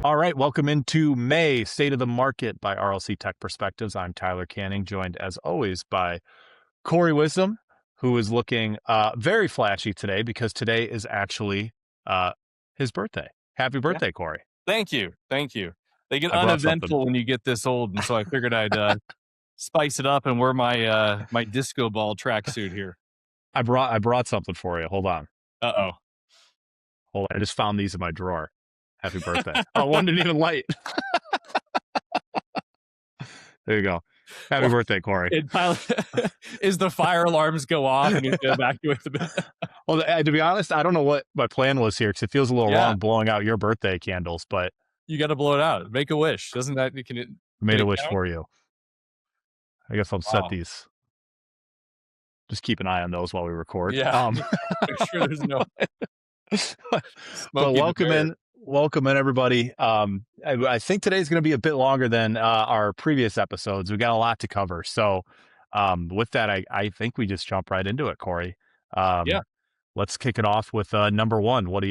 All right, welcome into May State of the Market by RLC Tech Perspectives. I'm Tyler Canning, joined as always by Corey Wisdom, who is looking very flashy today because today is actually uh, his birthday. Happy Yeah. birthday, Corey. Thank you. Thank you. They get I brought something. uneventful when you get this old, and so I figured I'd spice it up and wear my disco ball tracksuit here. I brought something for you. Hold on. Uh Hold on. I just found these in my drawer. Happy birthday. Oh, one didn't even light. There you go. Happy oh. birthday, Corey. It pilot is the fire alarms go off and you have to evacuate the building. Well, to be honest, I don't know what my plan was here because it feels a little Yeah, wrong blowing out your birthday candles, but you got to blow it out. Make a wish. Doesn't that I can made a it wish count? for you. I guess I'll set Wow. these. Just keep an eye on those while we record. Yeah. Make sure there's no But Smokey the Bear. welcome in everybody. I think today's going to be a bit longer than our previous episodes. We got a lot to cover, so with that, I think we just jump right into it, Corey. Yeah. Let's kick it off with number one. What are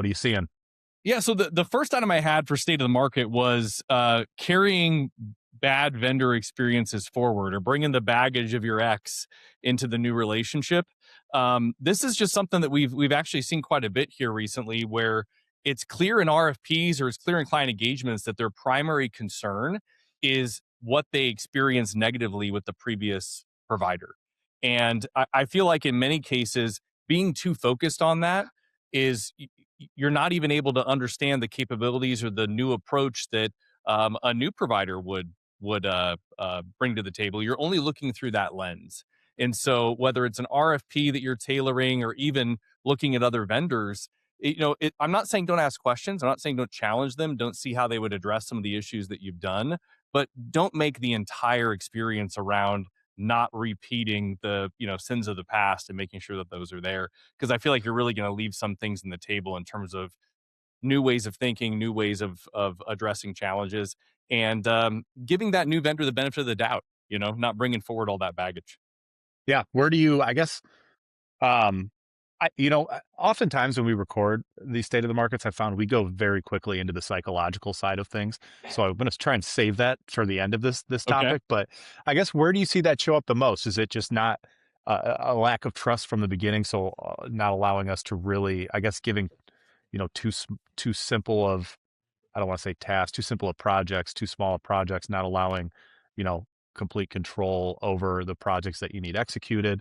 you seeing? Yeah, so the first item I had for state of the market was carrying bad vendor experiences forward or bringing the baggage of your ex into the new relationship. This is just something that we've actually seen quite a bit here recently, where it's clear in RFPs or it's clear in client engagements that their primary concern is what they experienced negatively with the previous provider. And I feel like in many cases, being too focused on that is you're not even able to understand the capabilities or the new approach that a new provider would bring to the table. You're only looking through that lens, and so whether it's an RFP that you're tailoring or even looking at other vendors, I'm not saying don't ask questions. I'm not saying don't challenge them. Don't see how they would address some of the issues that you've done, but don't make the entire experience around not repeating the sins of the past and making sure that those are there, because I feel like you're really going to leave some things in the table in terms of new ways of thinking, new ways of addressing challenges, and giving that new vendor the benefit of the doubt. Not bringing forward all that baggage. Yeah, where do you? I guess Um, oftentimes when we record these state of the markets, I found we go very quickly into the psychological side of things. So I'm going to try and save that for the end of this Okay. topic. But I guess where do you see that show up the most? Is it just not a lack of trust from the beginning? So not allowing us to really, I guess, giving too simple of, I don't want to say tasks, too simple of projects, too small of projects, not allowing you know complete control over the projects that you need executed.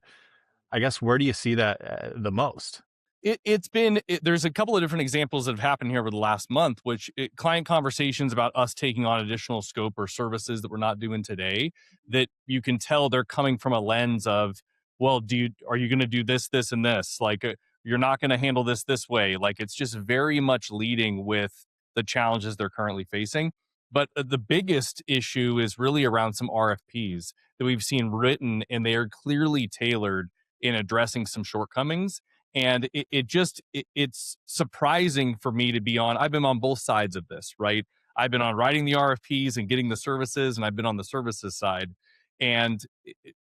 I guess where do you see that the most? There's a couple of different examples that have happened here over the last month, which client conversations about us taking on additional scope or services that we're not doing today, that you can tell they're coming from a lens of, well, are you going to do this, and this? Like, you're not going to handle this way. Like, it's just very much leading with the challenges they're currently facing. But the biggest issue is really around some RFPs that we've seen written, and they are clearly tailored in addressing some shortcomings. And it's surprising for me to be on. I've been on both sides of this, right? I've been on writing the RFPs and getting the services, and I've been on the services side. And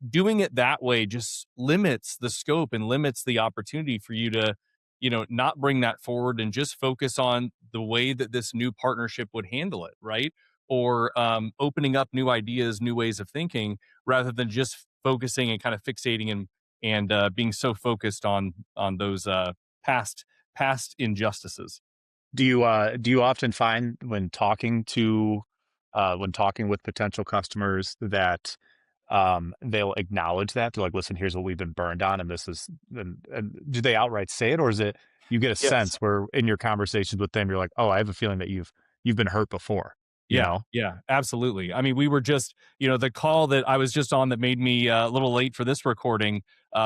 doing it that way just limits the scope and limits the opportunity for you to, not bring that forward and just focus on the way that this new partnership would handle it, right? Or opening up new ideas, new ways of thinking, rather than just focusing and kind of fixating and being so focused on those past injustices. Do you often find when talking with potential customers that they'll acknowledge that they're like, listen, here's what we've been burned on, and this is, and do they outright say it, or is it you get a Yes. sense where in your conversations with them you're like, oh, I have a feeling that you've been hurt before, you Yeah, know? yeah, absolutely. I mean, we were just, the call that I was just on that made me a little late for this recording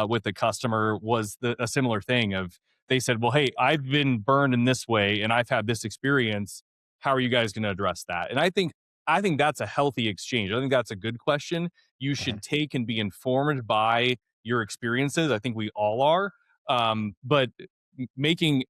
with the customer was a similar thing of, they said, well, hey, I've been burned in this way and I've had this experience. How are you guys going to address that? And I think that's a healthy exchange. I think that's a good question. You Mhm. should take and be informed by your experiences. I think we all are. But making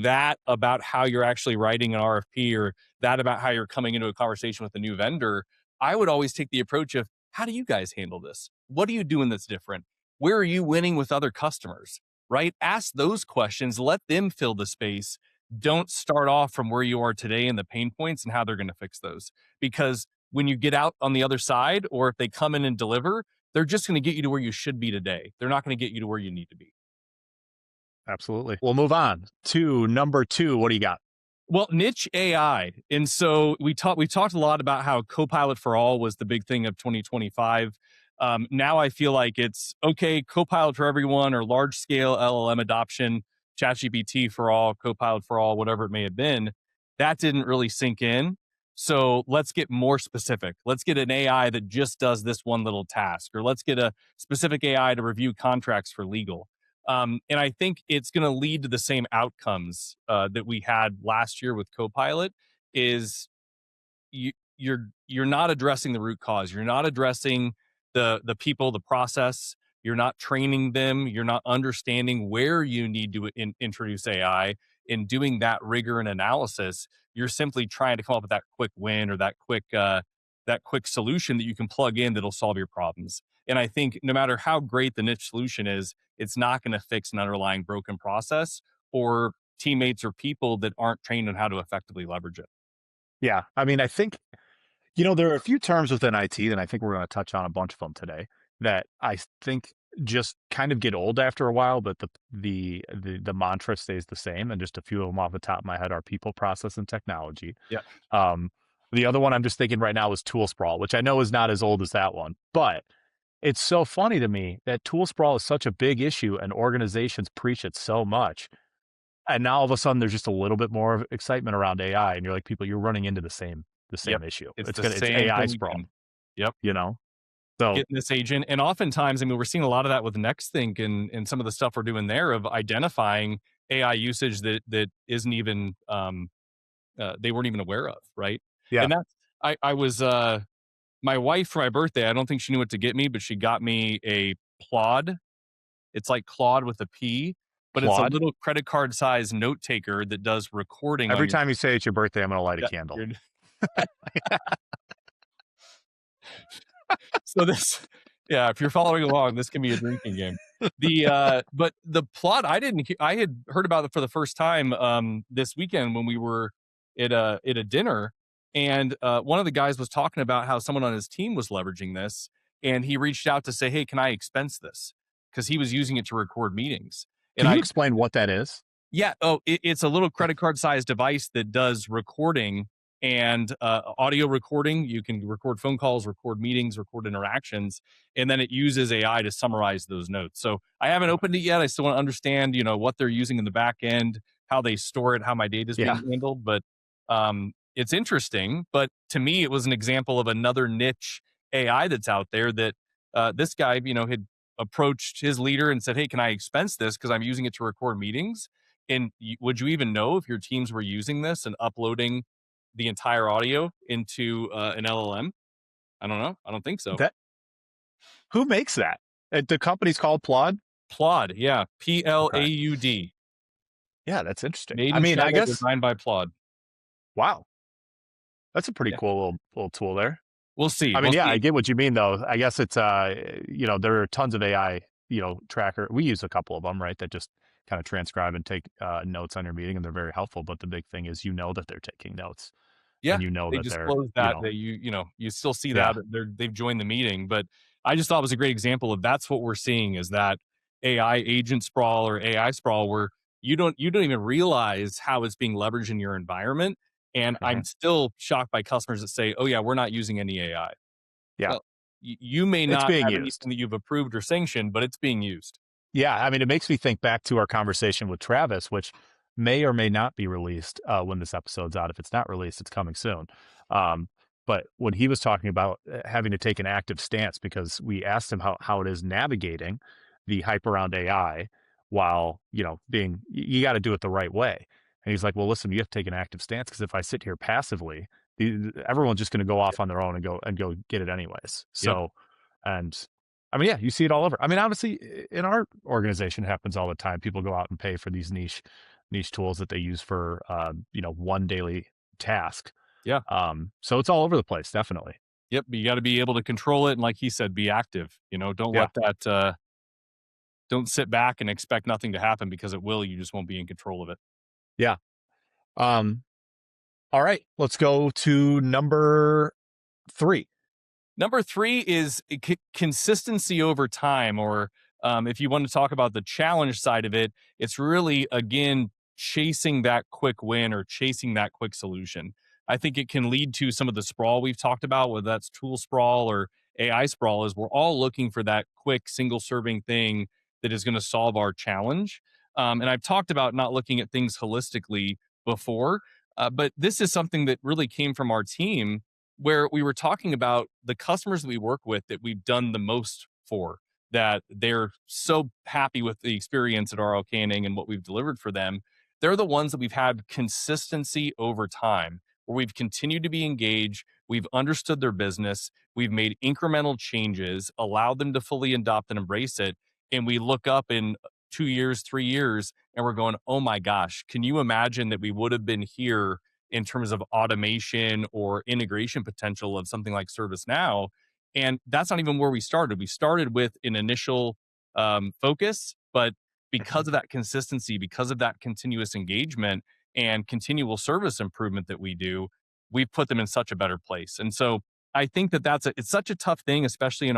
that about how you're actually writing an RFP, or that about how you're coming into a conversation with a new vendor, I would always take the approach of, how do you guys handle this? What are you doing that's different? Where are you winning with other customers? Right? Ask those questions, let them fill the space. don't start off from where you are today and the pain points and how they're going to fix those. Because when you get out on the other side, or if they come in and deliver, they're just going to get you to where you should be today. They're not going to get you to where you need to be. Absolutely. We'll move on to number two. What do you got? Well, niche AI. And so we talked a lot about how Copilot for all was the big thing of 2025. Now I feel like it's okay, Copilot for everyone or large scale LLM adoption, ChatGPT for all, Copilot for all, whatever it may have been. That didn't really sink in. So let's get more specific. Let's get an AI that just does this one little task, or let's get a specific AI to review contracts for legal. And I think it's going to lead to the same outcomes that we had last year with Copilot. Is you're not addressing the root cause. You're not addressing the people, the process. You're not training them. You're not understanding where you need to introduce AI. In doing that rigor and analysis, you're simply trying to come up with that quick win, or that quick solution that you can plug in that'll solve your problems. And I think no matter how great the niche solution is, it's not going to fix an underlying broken process or teammates or people that aren't trained on how to effectively leverage it. Yeah. I mean, I think, there are a few terms within IT, and I think we're going to touch on a bunch of them today, that I think just kind of get old after a while, but the mantra stays the same. And just a few of them off the top of my head are people, process, and technology. Yeah. Um, the other one I'm just thinking right now is tool sprawl, which I know is not as old as that one, but it's so funny to me that tool sprawl is such a big issue and organizations preach it so much. And now all of a sudden there's just a little bit more of excitement around AI, and you're like, people, you're running into the Yep. same issue. It's the It's same AI thing sprawl, again. Yep. you know? So Getting this agent. And oftentimes, I mean, we're seeing a lot of that with Nextthink and some of the stuff we're doing there of identifying AI usage that isn't even they weren't even aware of, right? yeah, And that's I was my wife for my birthday, I don't think she knew what to get me, but she got me a Plod. It's like Claude with a P, but it's a Claude. little credit card size note taker that does recording on Every your time you say it's your birthday, I'm gonna light a yeah, candle. your so this yeah, if you're following along, this can be a drinking game. But the plot I had heard about it for the first time this weekend when we were at a dinner, and one of the guys was talking about how someone on his team was leveraging this, and he reached out to say, "Hey, can I expense this?" Because he was using it to record meetings. And Can you I explain what that is? yeah. Oh, it's a little credit card sized device that does recording and audio recording. You can record phone calls, record meetings, record interactions, and then it uses AI to summarize those notes. So I haven't opened it yet. I still want to understand, what they're using in the back end, how they store it, how my data is Yeah. being handled. But it's interesting. But to me, it was an example of another niche AI that's out there that this guy, had approached his leader and said, "Hey, can I expense this because I'm using it to record meetings?" And would you even know if your teams were using this and uploading the entire audio into an LLM? I don't know. I don't think so. That who makes that? The company's called Plod? Plod, yeah, Okay. Plaud, Yeah, that's interesting. made I in mean, I China, guess designed by Plod. wow, that's a pretty Yeah, cool little tool there. we'll see. I mean, We'll yeah, I see. get what you mean though. I guess it's there are tons of AI, tracker. We use a couple of them, right? That just kind of transcribe and take notes on your meeting, and they're very helpful. But the big thing is, that they're taking notes, Yeah, and they that they're, disclosed that you still see yeah, that they've joined the meeting, but I just thought it was a great example of that's what we're seeing is that AI agent sprawl or AI sprawl where you don't even realize how it's being leveraged in your environment. And I'm mhm, still shocked by customers that say, "Oh yeah, we're not using any AI." yeah, Well, you may it's not being have used. anything that you've approved or sanctioned, but it's being used. Yeah, I mean, it makes me think back to our conversation with Travis, which may or may not be released when this episode's out. If it's not released, it's coming soon. Um, but when he was talking about having to take an active stance, because we asked him how it is navigating the hype around AI while, you got to do it the right way. And he's like, well, listen, you have to take an active stance because if I sit here passively, everyone's just going to go off on their own and go get it anyways. Yep. So, and I mean, yeah, you see it all over. I mean, obviously, in our organization, it happens all the time. People go out and pay for these niche tools that they use for, one daily task. Yeah. So it's all over the place, definitely. Yep. You got to be able to control it, and like he said, be active. Don't Yeah, let that. Don't sit back and expect nothing to happen because it will. You just won't be in control of it. yeah. Um, all right, let's go to number three. Number three is consistency over time, or if you want to talk about the challenge side of it, it's really, again, chasing that quick win or chasing that quick solution. I think it can lead to some of the sprawl we've talked about, whether that's tool sprawl or AI sprawl, is we're all looking for that quick single serving thing that is going to solve our challenge. And I've talked about not looking at things holistically before, but this is something that really came from our team where we were talking about the customers that we work with that we've done the most for, that they're so happy with the experience at RL Canning and what we've delivered for them. They're the ones that we've had consistency over time, where we've continued to be engaged. We've understood their business. We've made incremental changes, allowed them to fully adopt and embrace it. And we look up in 2 years, 3 years, and we're going, oh my gosh, can you imagine that we would have been here in terms of automation or integration potential of something like ServiceNow? And that's not even where we started. We started with an initial focus, but because of that consistency, because of that continuous engagement and continual service improvement that we do, we've put them in such a better place. And so I think that it's such a tough thing, especially in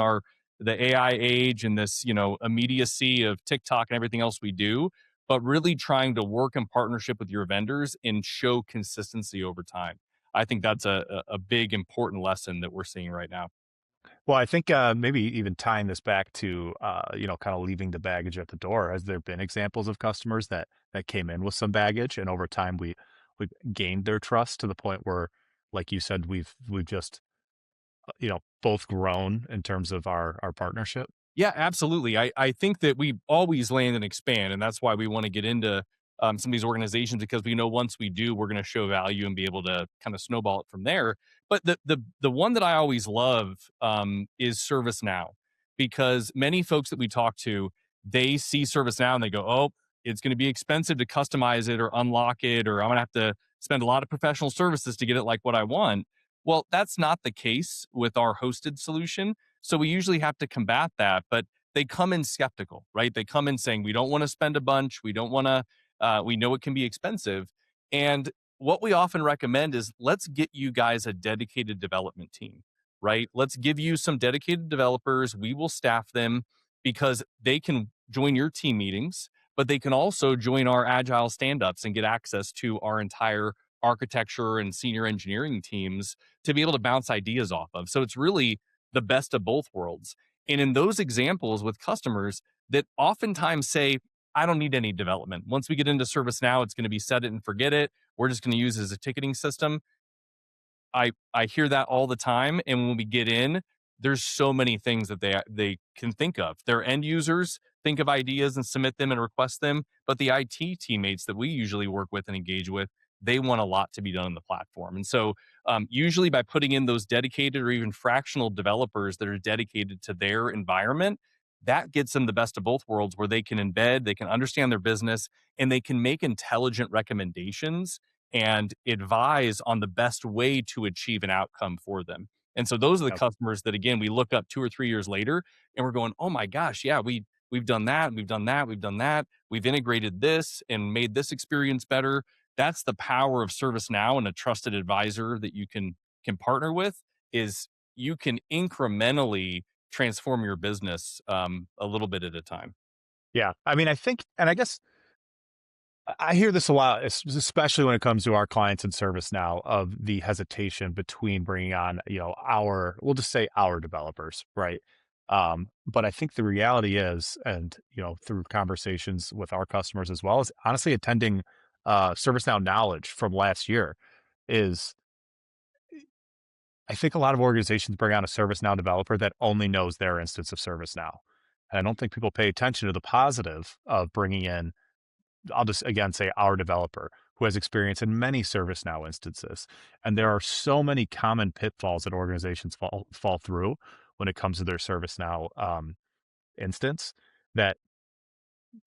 the AI age and this, immediacy of TikTok and everything else we do, but really trying to work in partnership with your vendors and show consistency over time. I think that's a big important lesson that we're seeing right now. Well, I think maybe even tying this back to kind of leaving the baggage at the door. Has there been examples of customers that came in with some baggage, and over time we gained their trust to the point where, like you said, we've just both grown in terms of our partnership? Yeah, absolutely. I think that we always land and expand, and that's why we want to get into some of these organizations, because we know once we do, we're going to show value and be able to kind of snowball it from there. But the one that I always love is ServiceNow, because many folks that we talk to, they see ServiceNow and they go, "Oh, it's going to be expensive to customize it or unlock it, or I'm going to have to spend a lot of professional services to get it like what I want." Well, that's not the case with our hosted solution, so we usually have to combat that, but they come in skeptical, right? They come in saying, we don't want to spend a bunch. We don't want to, we know it can be expensive. And what we often recommend is, let's get you guys a dedicated development team, right? Let's give you some dedicated developers. We will staff them because they can join your team meetings, but they can also join our agile stand ups and get access to our entire architecture and senior engineering teams to be able to bounce ideas off of. So it's really the best of both worlds. And in those examples with customers that oftentimes say, I don't need any development. Once we get into ServiceNow, it's going to be set it and forget it. We're just going to use it as a ticketing system. I hear that all the time, and when we get in, there's so many things that they can think of. Their end users think of ideas and submit them and request them, but the IT teammates that we usually work with and engage with, they want a lot to be done on the platform. And so, usually by putting in those dedicated or even fractional developers that are dedicated to their environment, that gets them the best of both worlds, where they can embed, they can understand their business, and they can make intelligent recommendations and advise on the best way to achieve an outcome for them. And so those are the Yep. customers that, again, we look up 2 or 3 years later and we're going, "Oh my gosh, yeah, we've done that, we've done that, we've done that. We've integrated this and made this experience better." That's the power of ServiceNow and a trusted advisor that you can partner with, is you can incrementally transform your business a little bit at a time. Yeah, I mean, I think, and I guess I hear this a lot, especially when it comes to our clients in service now, of the hesitation between bringing on, we'll just say our developers, right? But I think the reality is, and through conversations with our customers as well as honestly attending ServiceNow Knowledge from last year, is I think a lot of organizations bring on a ServiceNow developer that only knows their instance of ServiceNow. And I don't think people pay attention to the positive of bringing in, I'll just again say, our developer who has experience in many ServiceNow instances. And there are so many common pitfalls that organizations fall through when it comes to their ServiceNow instance, that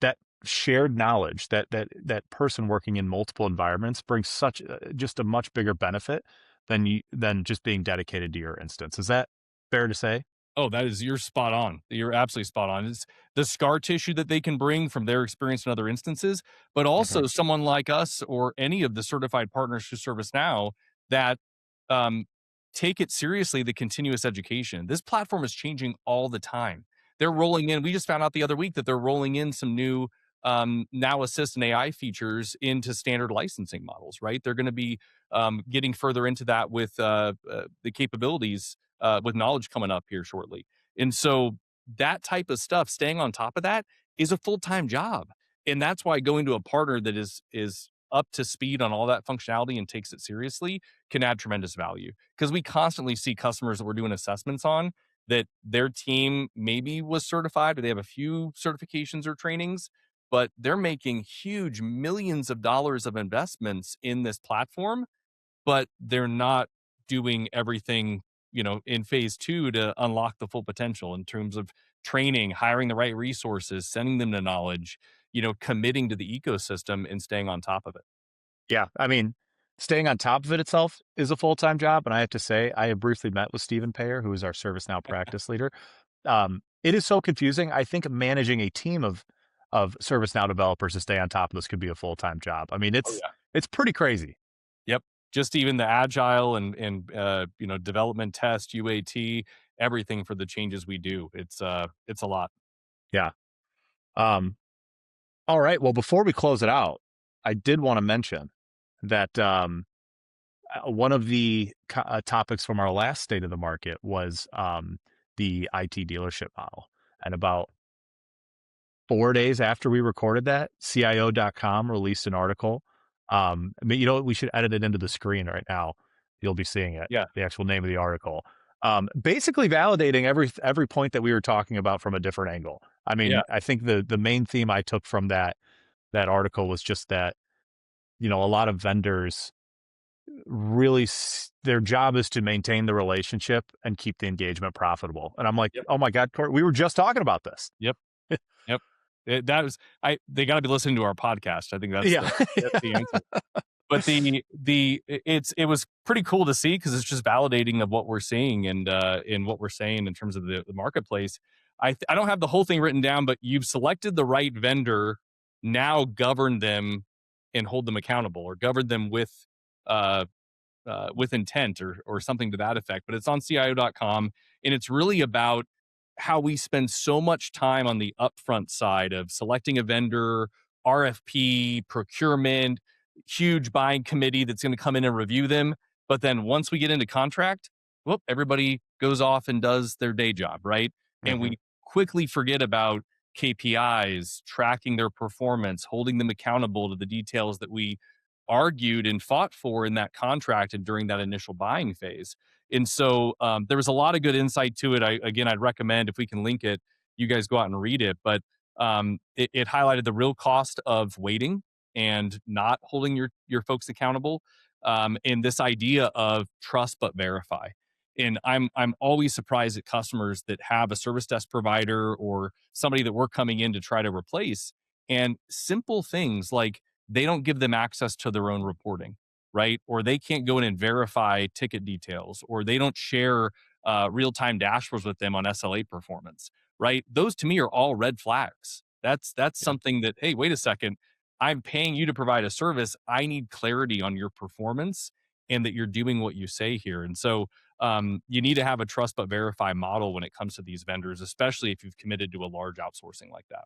that shared knowledge, that person working in multiple environments brings such just a much bigger benefit than just being dedicated to your instance. Is that fair to say? Oh, you're spot on. You're absolutely spot on. It's the scar tissue that they can bring from their experience in other instances, but Hmm. also someone like us or any of the certified partners through ServiceNow that um, take it seriously, the continuous education. This platform is changing all the time. They're rolling in, we just found out the other week that they're rolling in some new Now Assist and AI features into standard licensing models, right? They're going to be getting further into that with the capabilities with knowledge coming up here shortly. And so that type of stuff, staying on top of that is a full-time job. And that's why going to a partner that is up to speed on all that functionality and takes it seriously can add tremendous value. Because we constantly see customers that we're doing assessments on that their team maybe was certified or they have a few certifications or trainings, but they're making huge millions of dollars of investments in this platform, but they're not doing everything, in phase 2 to unlock the full potential in terms of training, hiring the right resources, sending them the knowledge, committing to the ecosystem and staying on top of it. Yeah, I mean, staying on top of it itself is a full-time job, and I have to say, I have briefly met with Stephen Payer, who is our ServiceNow practice leader. It is so confusing. I think managing a team of ServiceNow developers to stay on top of this could be a full-time job. I mean, Oh yeah. it's pretty crazy. Yep. Just even the agile and development test, UAT, everything for the changes we do. It's a lot. Yeah. Um, all right. Well, before we close it out, I did want to mention that one of the topics from our last state of the market was the IT dealership model. And about 4 days after we recorded that, CIO.com released an article. I mean, you know what? We should edit it into the screen right now. You'll be seeing it, Yeah. the actual name of the article. Basically validating every point that we were talking about from a different angle. I Yeah. mean, I think the main theme I took from that article was just that, a lot of vendors really their job is to maintain the relationship and keep the engagement profitable. And I'm like, Yep. oh my God, Court, we were just talking about this. Yep. Yep. That was I they gotta be listening to our podcast. I think that's Yeah. the answer. But it was pretty cool to see because it's just validating of what we're seeing and in what we're saying in terms of the marketplace. I don't have the whole thing written down, but you've selected the right vendor. Now govern them and hold them accountable, or govern them uh, with intent or something to that effect. But it's on CIO.com, and it's really about how we spend so much time on the upfront side of selecting a vendor, RFP, procurement, huge buying committee that's going to come in and review them. But then once we get into contract, whoop, everybody goes off and does their day job, right? And Hmm. we quickly forget about KPIs, tracking their performance, holding them accountable to the details that we argued and fought for in that contract and during that initial buying phase. And so there was a lot of good insight to it. I'd recommend, if we can link it, you guys go out and read it. But it highlighted the real cost of waiting and not holding your folks accountable, and this idea of trust but verify. And I'm always surprised at customers that have a service desk provider or somebody that we're coming in to try to replace, and simple things like they don't give them access to their own reporting, right? Or they can't go in and verify ticket details, or they don't share real time dashboards with them on SLA performance, right? Those to me are all red flags. That's Yeah, something that, hey, wait a second, I'm paying you to provide a service. I need clarity on your performance and that you're doing what you say here. And so you need to have a trust but verify model when it comes to these vendors, especially if you've committed to a large outsourcing like that.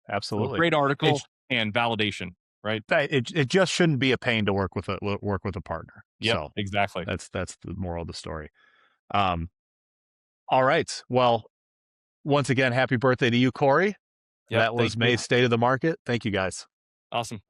So absolutely. great article It's and validation, right? it just shouldn't be a pain to work with a partner. Yep, So exactly. that's the moral of the story. Um, all right. Well, once again, happy birthday to you, Corey. Yep, That thank was you. May's State of the Market. Thank you guys. Awesome.